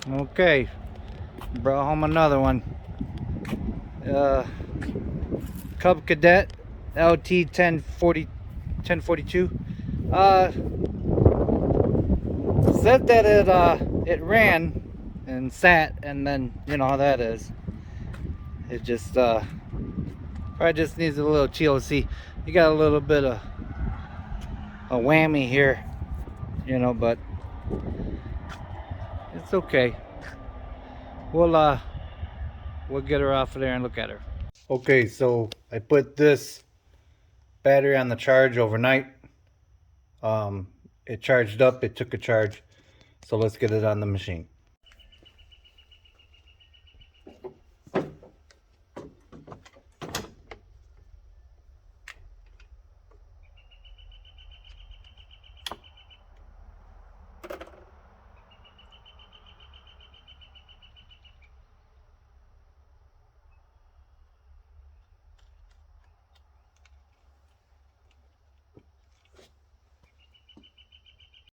Okay, brought home another one. Cub Cadet Lt1042. Said that it ran and sat, and then you know how that is. It just probably just needs a little TLC. You got a little bit of a whammy here, you know, but it's okay. We'll get her off of there and look at her. Okay, so I put this battery on the charge overnight. It charged up, it took a charge. So let's get it on the machine.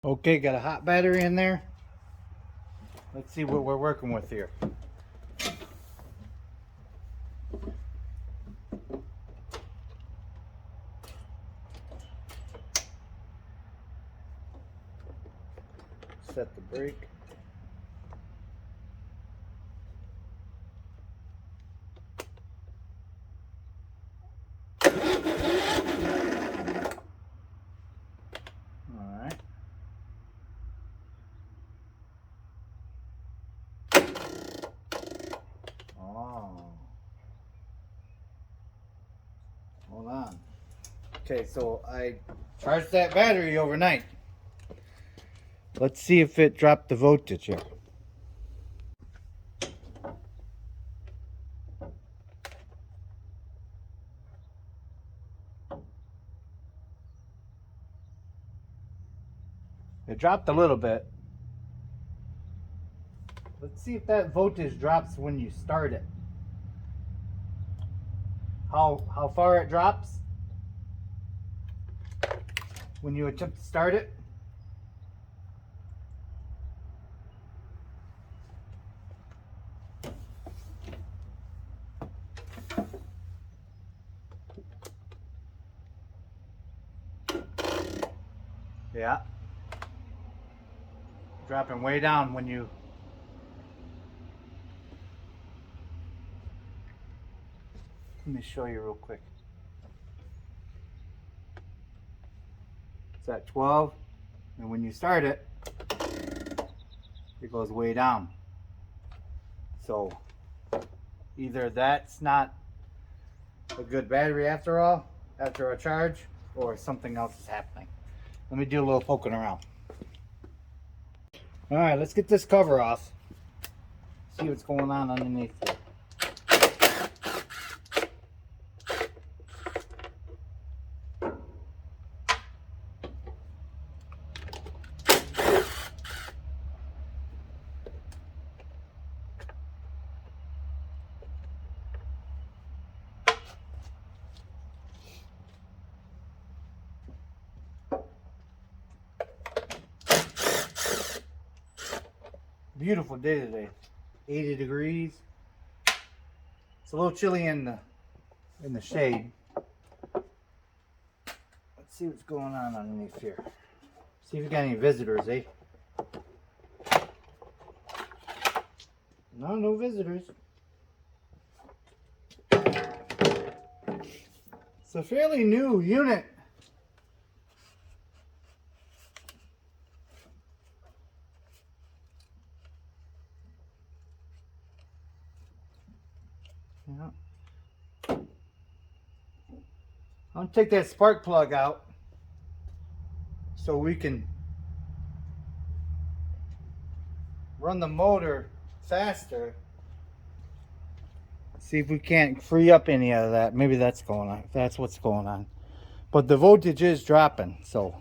Okay, got a hot battery in there. Let's see what we're working with here. Set the brake. All right. Oh. Hold on. Okay, so I charged that battery overnight. Let's see if it dropped the voltage here. It dropped a little bit. Let's see if that voltage drops when you start it. How far it drops when you attempt to start it. Yeah. Dropping way down when you let me show you real quick. It's at 12, and when you start it, it goes way down. So either that's not a good battery after all, after a charge, or something else is happening. Let me do a little poking around. All right, let's get this cover off. See what's going on underneath there. Beautiful day today. 80 degrees. It's a little chilly in the shade. Let's see what's going on underneath here. See if we got any visitors, eh? No visitors. It's a fairly new unit. Yeah. I'm gonna take that spark plug out so we can run the motor faster. See if we can't free up any of that. Maybe that's going on. That's what's going on. But the voltage is dropping, so.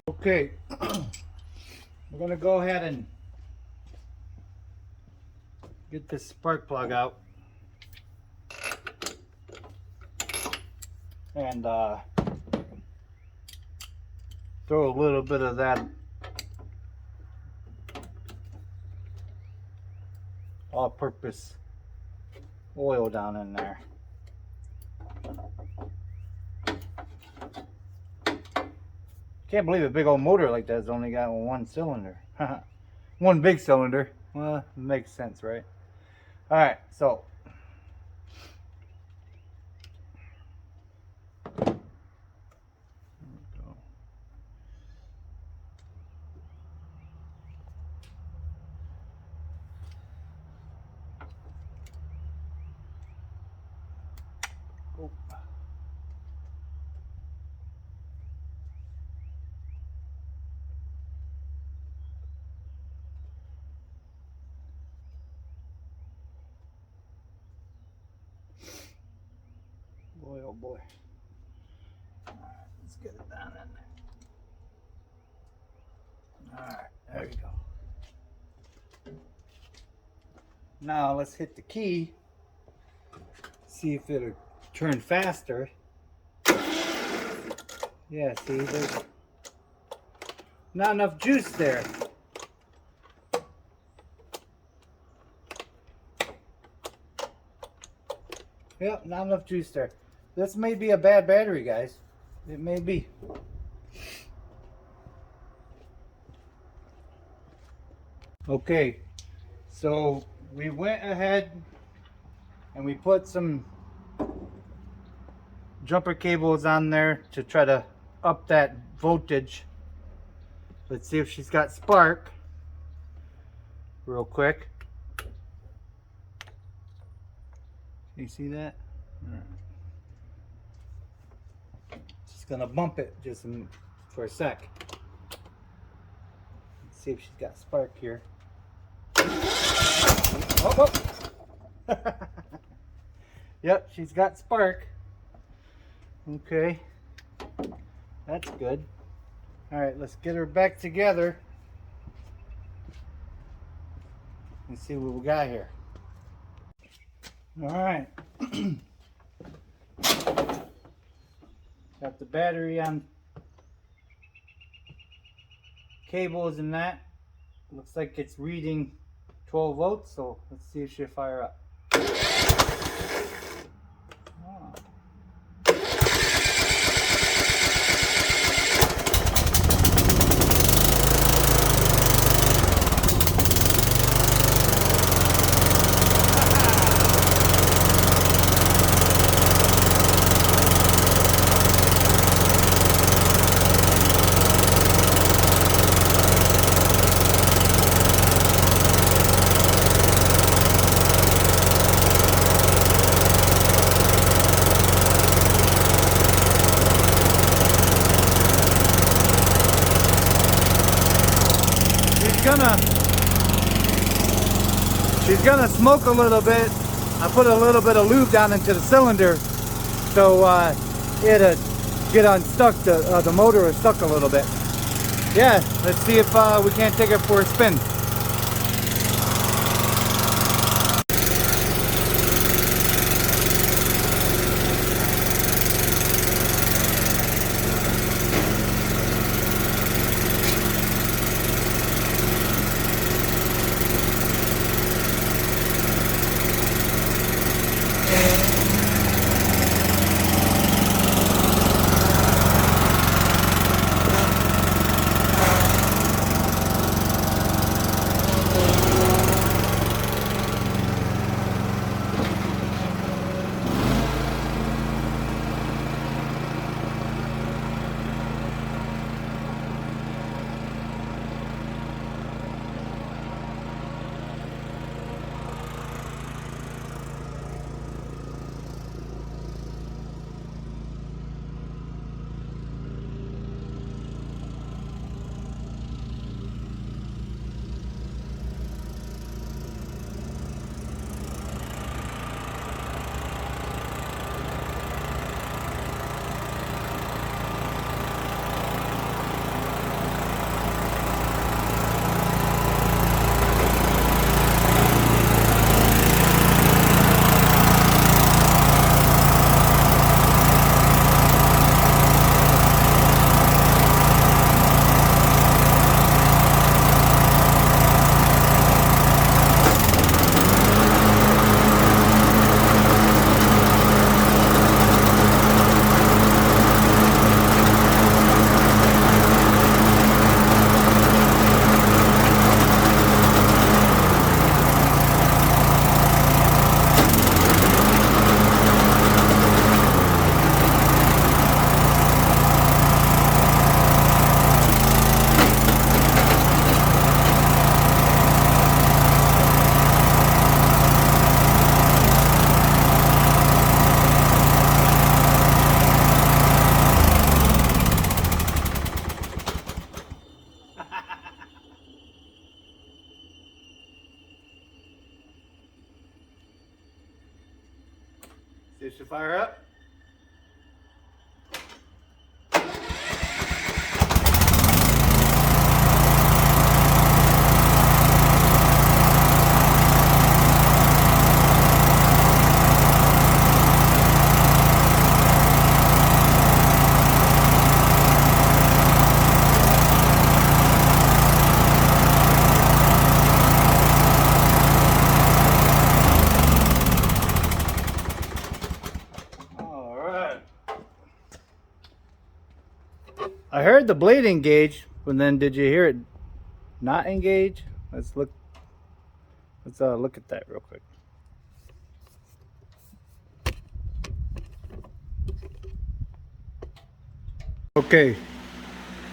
Okay. We're gonna go ahead and get this spark plug out. And throw a little bit of that all-purpose oil down in there. Can't believe a big old motor like that's only got one cylinder. One big cylinder. Well, it makes sense, right? Alright, so oh. Boy, oh boy. Alright, let's get it down in there. Alright, there you go. Now let's hit the key. See if it'll turn faster. Yeah, see, there's not enough juice there. Yep, not enough juice there. This may be a bad battery, guys. It may be. Okay, so we went ahead and we put some jumper cables on there to try to up that voltage. Let's see if she's got spark real quick. Can you see that? Right. Just gonna bump it just for a sec. Let's see if she's got spark here. Oh, oh. Yep, she's got spark. Okay, that's good. All right, let's get her back together and see what we got here. All right. Got the battery on cables and that. Looks like it's reading 12 volts, so let's see if she'll fire up. Oh. She's gonna smoke a little bit. I put a little bit of lube down into the cylinder so it'll get unstuck. The motor is stuck a little bit. Yeah, let's see if we can't take it for a spin. Push the fire up. I heard the blade engage, but then did you hear it not engage? Let's look at that real quick. Okay,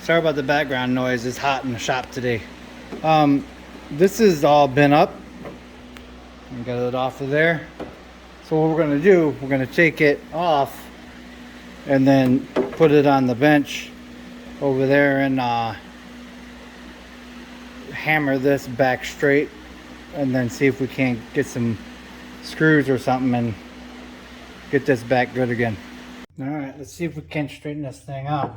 sorry about the background noise. It's hot in the shop today. This has all been up. Got it off of there. So what we're gonna do, we're gonna take it off and then put it on the bench over there and hammer this back straight, and then see if we can't get some screws or something and get this back good again. All right, let's see if we can straighten this thing out.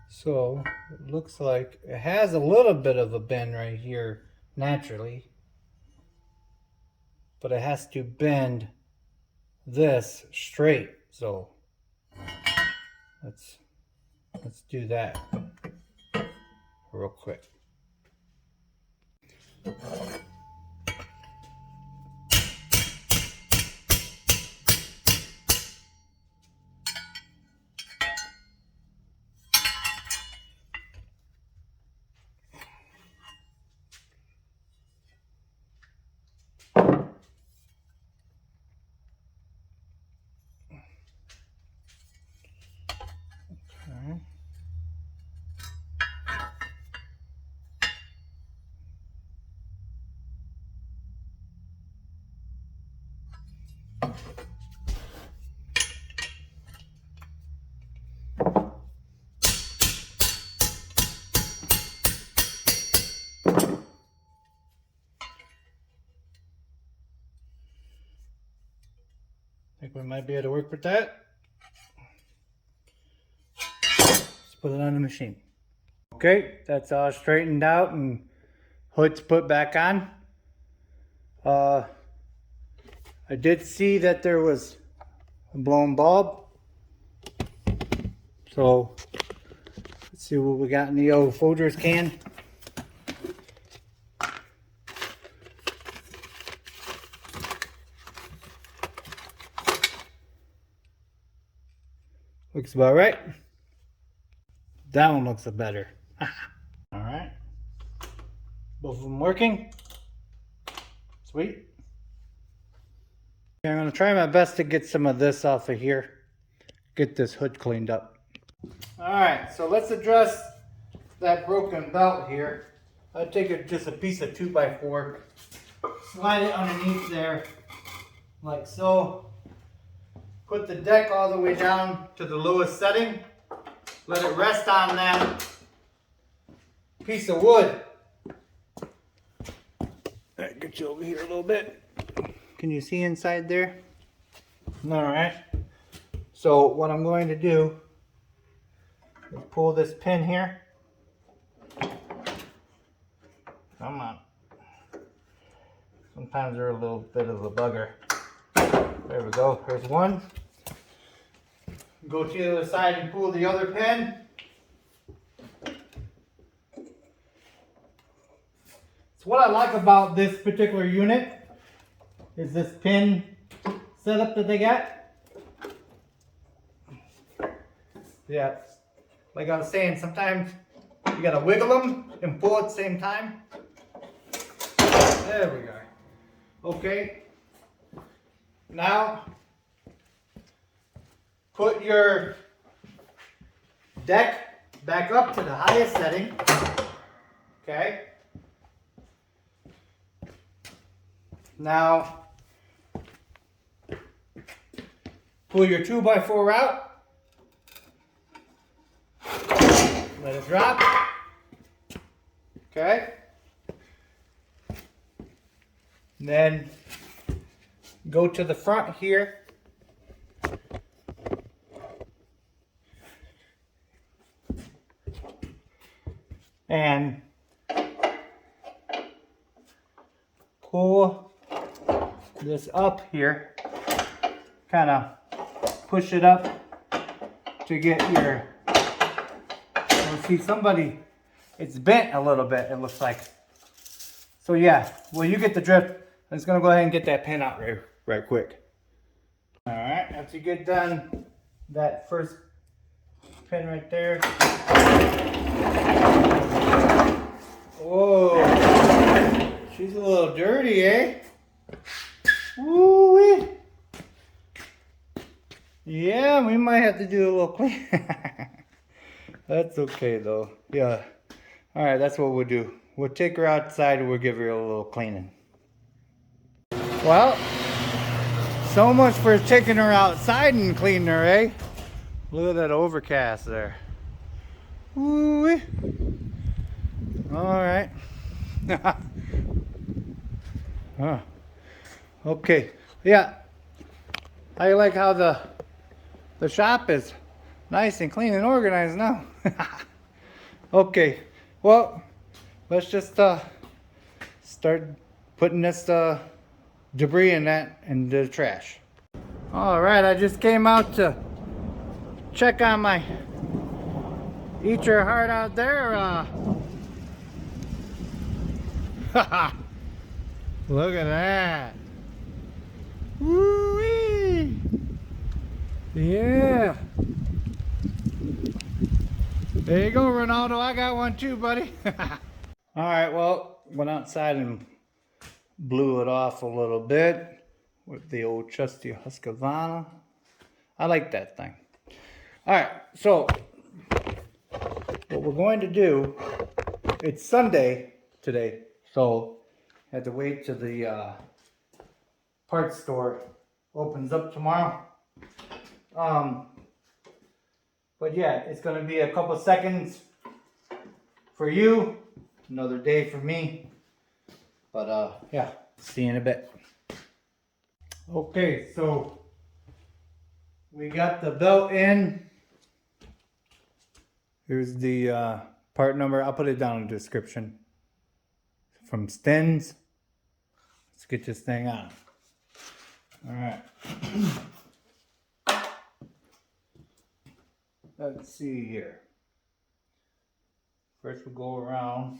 So it looks like it has a little bit of a bend right here naturally, but it has to bend this straight. So let's do that real quick. Think we might be able to work with that. Let's put it on the machine. Okay, that's all straightened out and hood's put back on. I did see that there was a blown bulb. So let's see what we got in the old Folgers can. Looks about right. That one looks better. All right. Both of them working. Sweet. Okay, I'm going to try my best to get some of this off of here. Get this hood cleaned up. All right, so let's address that broken belt here. I'll take just a piece of 2x4, slide it underneath there like so. Put the deck all the way down to the lowest setting. Let it rest on that piece of wood. That gets you over here a little bit. Can you see inside there? All right. So what I'm going to do is pull this pin here. Come on. Sometimes they're a little bit of a bugger. There we go. There's one. Go to the other side and pull the other pin. So what I like about this particular unit is this pin setup that they got. Yeah, like I was saying, sometimes you gotta wiggle them and pull at the same time. There we go. Okay. Now, put your deck back up to the highest setting. Okay. Now, pull your 2x4 out. Let it drop. Okay. Then go to the front here. And pull this up here. Kind of push it up to get your, you'll see somebody, it's bent a little bit, it looks like. So yeah, well, you get the drift. I'm just gonna go ahead and get that pin out right quick. All right, after you get done that first pin right there. Whoa, she's a little dirty, eh? Woo-wee. Yeah, we might have to do a little clean. That's okay though. Yeah. All right, that's what we'll do. We'll take her outside and we'll give her a little cleaning. Well, so much for taking her outside and cleaning her, eh? Look at that overcast there. Woo-wee. All right. Huh. Okay. Yeah. I like how the shop is nice and clean and organized now. Okay. Well, let's just start putting this debris into the trash. All right. I just came out to check on my eat your heart out there. Look at that. Woo-wee. Yeah. There you go, Ronaldo. I got one too, buddy. All right, well, went outside and blew it off a little bit with the old trusty Husqvarna. I like that thing. All right, so what we're going to do, it's Sunday today, so I had to wait till the parts store opens up tomorrow. But yeah, it's going to be a couple seconds for you, another day for me. But yeah, see you in a bit. Okay, so we got the belt in. Here's the part number. I'll put it down in the description. From Stens. Let's get this thing on. All right. Let's see here. First we'll go around.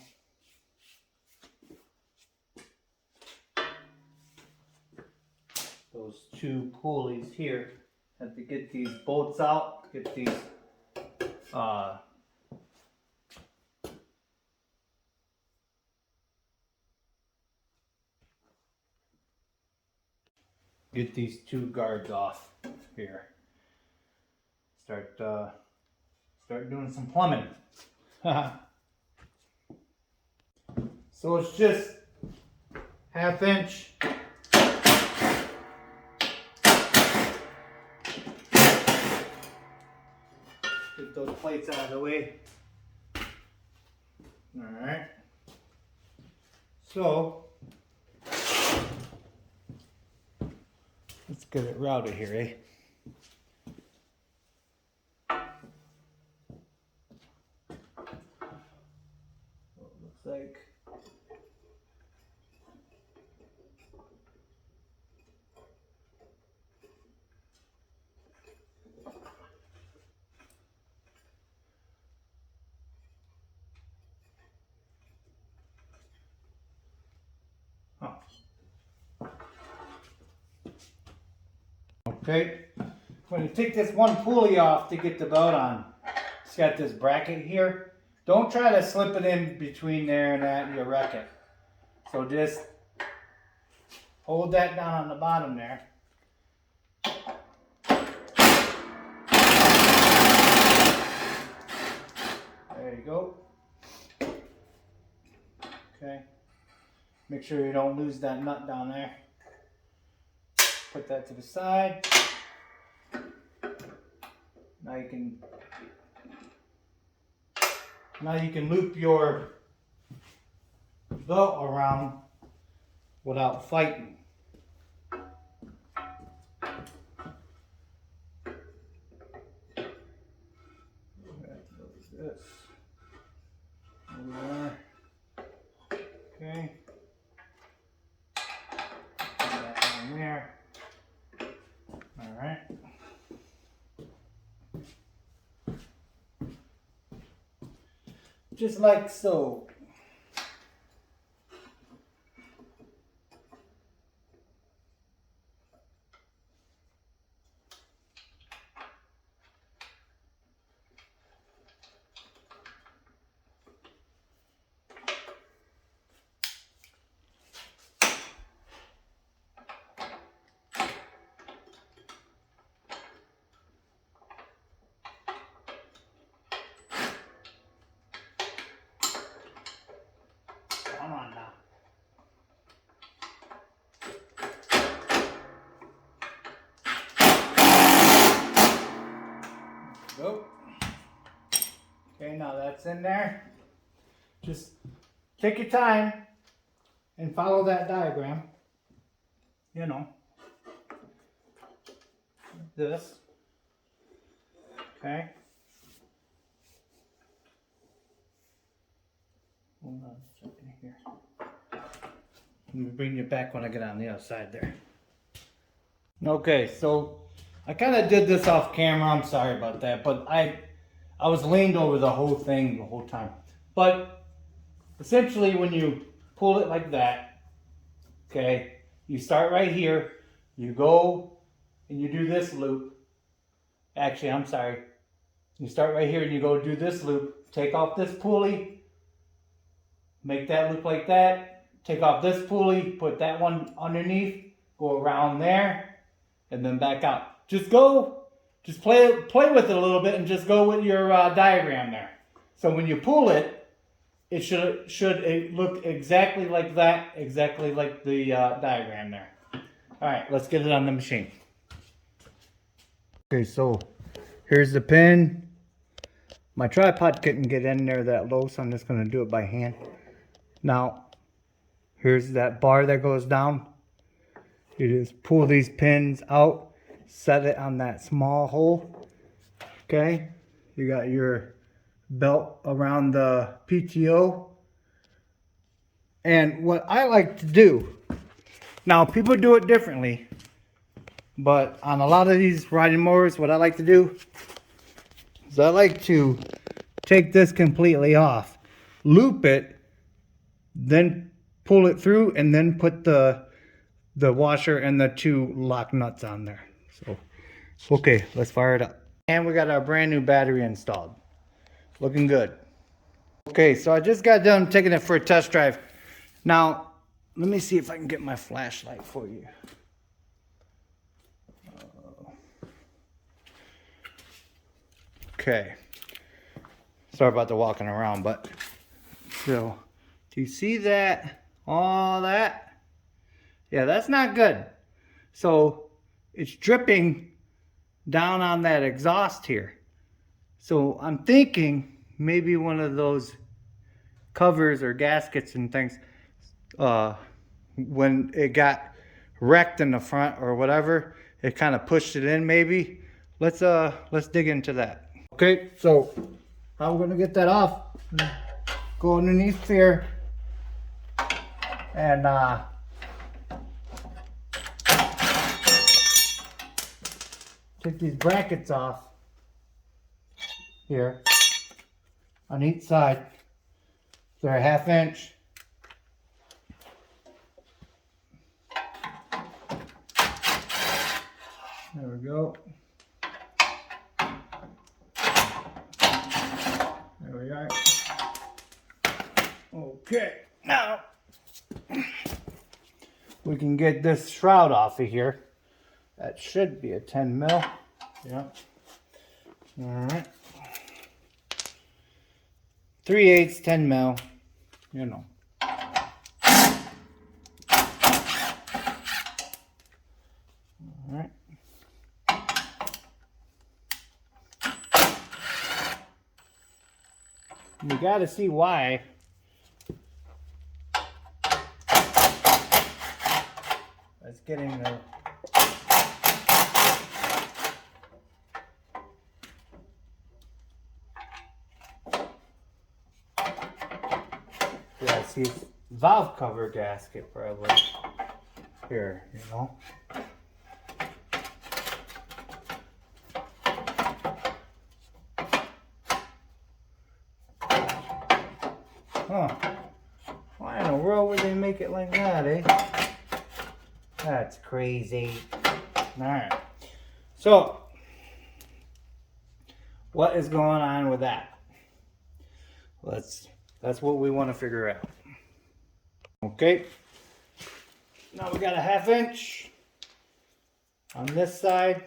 Those two pulleys here. Have to get these bolts out. Get these get these two guards off here. Start doing some plumbing. So it's just 1/2 inch. Get those plates out of the way. All right. So let's get it routed here, eh? Looks like okay, I'm going to take this one pulley off to get the belt on. It's got this bracket here. Don't try to slip it in between there and that and you'll wreck it. So just hold that down on the bottom there. There you go. Okay. Make sure you don't lose that nut down there. Put that to the side. Now you can loop your belt around without fighting. This over there. Okay. That down there. All right. Just like so. Come on now. Go. Okay, now that's in there. Just take your time and follow that diagram. You know. This. Okay. Hold on a second here. Let me bring you back when I get on the other side there. Okay, so I kind of did this off camera. I'm sorry about that, but I was leaned over the whole thing the whole time. But essentially, when you pull it like that, okay, you start right here. You go and you do this loop. Actually, I'm sorry. You start right here and you go do this loop. Take off this pulley. Make that loop like that. Take off this pulley. Put that one underneath. Go around there. And then back out. Just go. Just play with it a little bit and just go with your diagram there. So when you pull it, it should look exactly like that. Exactly like the diagram there. Alright, let's get it on the machine. Okay, so here's the pin. My tripod couldn't get in there that low, so I'm just going to do it by hand. Now, here's that bar that goes down. You just pull these pins out, set it on that small hole. Okay, you got your belt around the PTO. And what I like to do, now people do it differently, but on a lot of these riding mowers, what I like to do is I like to take this completely off, loop it, then pull it through, and then put the washer and the two lock nuts on there. So, okay, let's fire it up. And we got our brand new battery installed. Looking good. Okay, so I just got done taking it for a test drive. Now, let me see if I can get my flashlight for you. Okay. Sorry about the walking around, but so do you see that? All that? Yeah, that's not good. So it's dripping down on that exhaust here. So I'm thinking maybe one of those covers or gaskets and things, when it got wrecked in the front or whatever, it kind of pushed it in maybe. Let's dig into that. Okay, so how we're gonna get that off? Go underneath here and take these brackets off here on each side. They're a 1/2 inch. There we go. There we are. Okay, now we can get this shroud off of here. That should be a 10 mil. Yeah. All right. 3/8, 10 mil. You know. All right. You got to see why getting the yeah, see, valve cover gasket probably here, you know. Huh. Why in the world would they make it like that, eh? That's crazy. Alright. So, what is going on with that? That's what we want to figure out. Okay. Now we got a 1/2 inch on this side.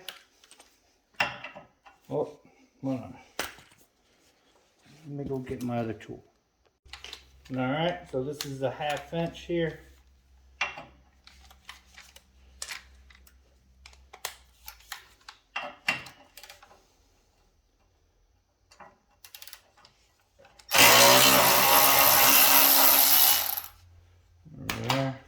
Oh, hold on. Let me go get my other tool. Alright, so this is a 1/2 inch here. There.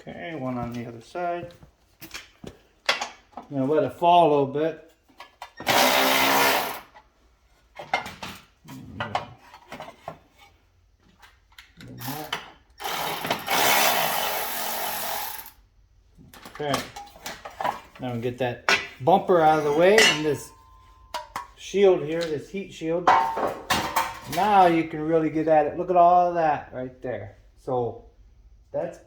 Okay, one on the other side. I'm gonna let it fall a little bit. Okay, now we get that bumper out of the way and this shield here, this heat shield. Now you can really get at it. Look at all of that right there. So that's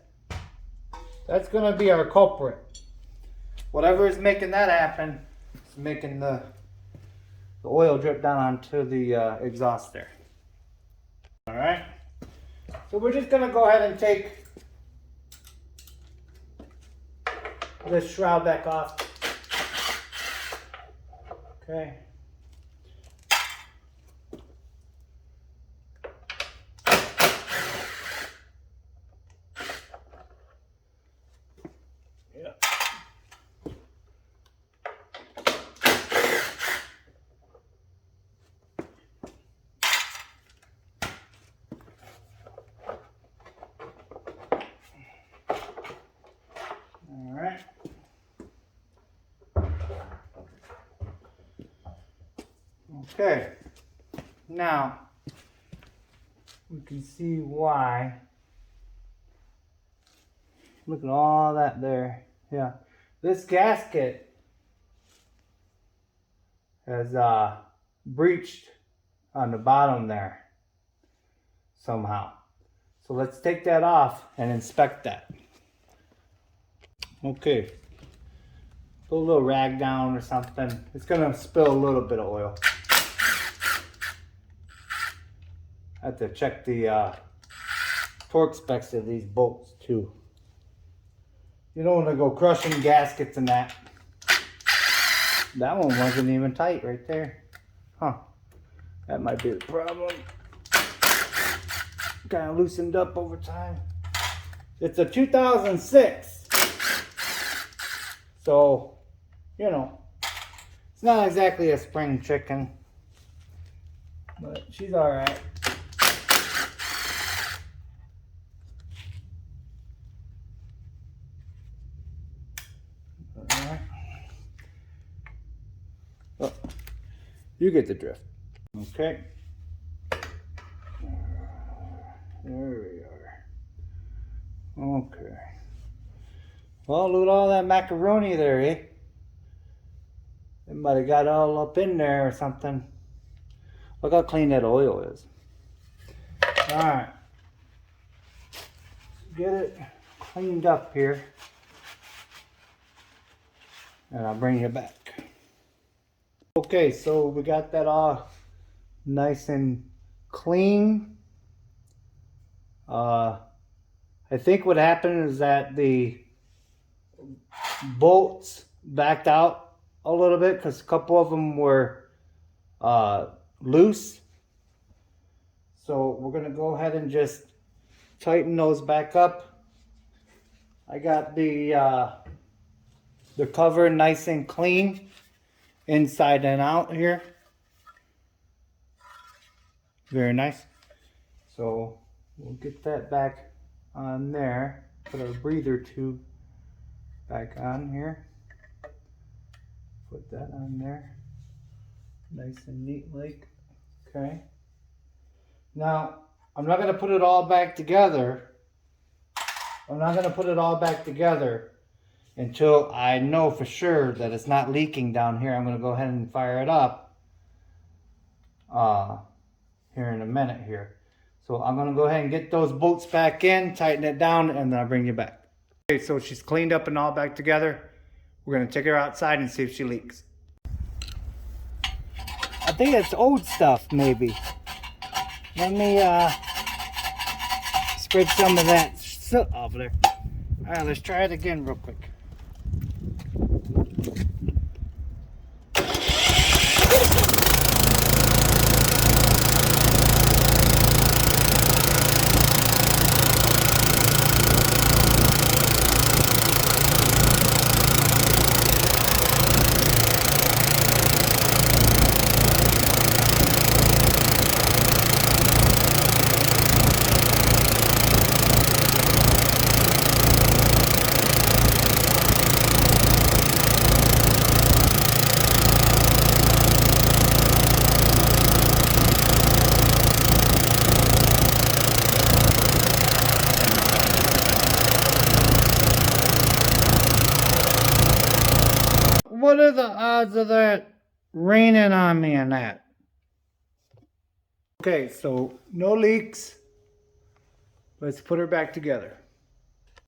gonna be our culprit. Whatever is making that happen is making the oil drip down onto the exhaust there. All right, so we're just gonna go ahead and take this shroud back off. Okay. Yeah. All right. Okay, now we can see why. Look at all that there. Yeah, this gasket has breached on the bottom there somehow. So let's take that off and inspect that. Okay, put a little rag down or something. It's gonna spill a little bit of oil. I have to check the torque specs of these bolts too. You don't want to go crushing gaskets and that. That one wasn't even tight right there. Huh. That might be the problem. Kind of loosened up over time. It's a 2006. So, you know, it's not exactly a spring chicken. But she's alright. Oh, you get the drift. Okay. There we are. Okay. Well, look at all that macaroni there, eh? It might have got all up in there or something. Look how clean that oil is. Alright. Get it cleaned up here. And I'll bring you back. Okay, so we got that all nice and clean. I think what happened is that the bolts backed out a little bit because a couple of them were loose. So we're gonna go ahead and just tighten those back up. I got the cover nice and clean inside and out here. Very nice. So we'll get that back on there. Put our breather tube back on here. Put that on there. Nice and neat like. Okay. Now, I'm not going to put it all back together. I'm not going to put it all back together until I know for sure that it's not leaking down here. I'm going to go ahead and fire it up here in a minute here. So I'm going to go ahead and get those bolts back in, tighten it down, and then I'll bring you back. Okay, so she's cleaned up and all back together. We're going to take her outside and see if she leaks. I think it's old stuff, maybe. Let me spread some of that soot off there. All right, let's try it again real quick. What are the odds of that raining on me and that? Okay, so no leaks. Let's put her back together.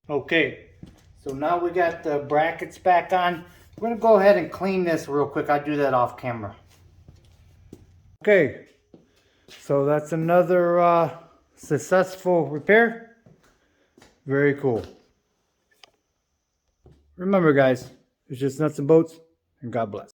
Okay, so now we got the brackets back on. We're gonna go ahead and clean this real quick. I'll do that off camera. Okay, so that's another successful repair. Very cool. Remember guys, it's just nuts and bolts, and God bless.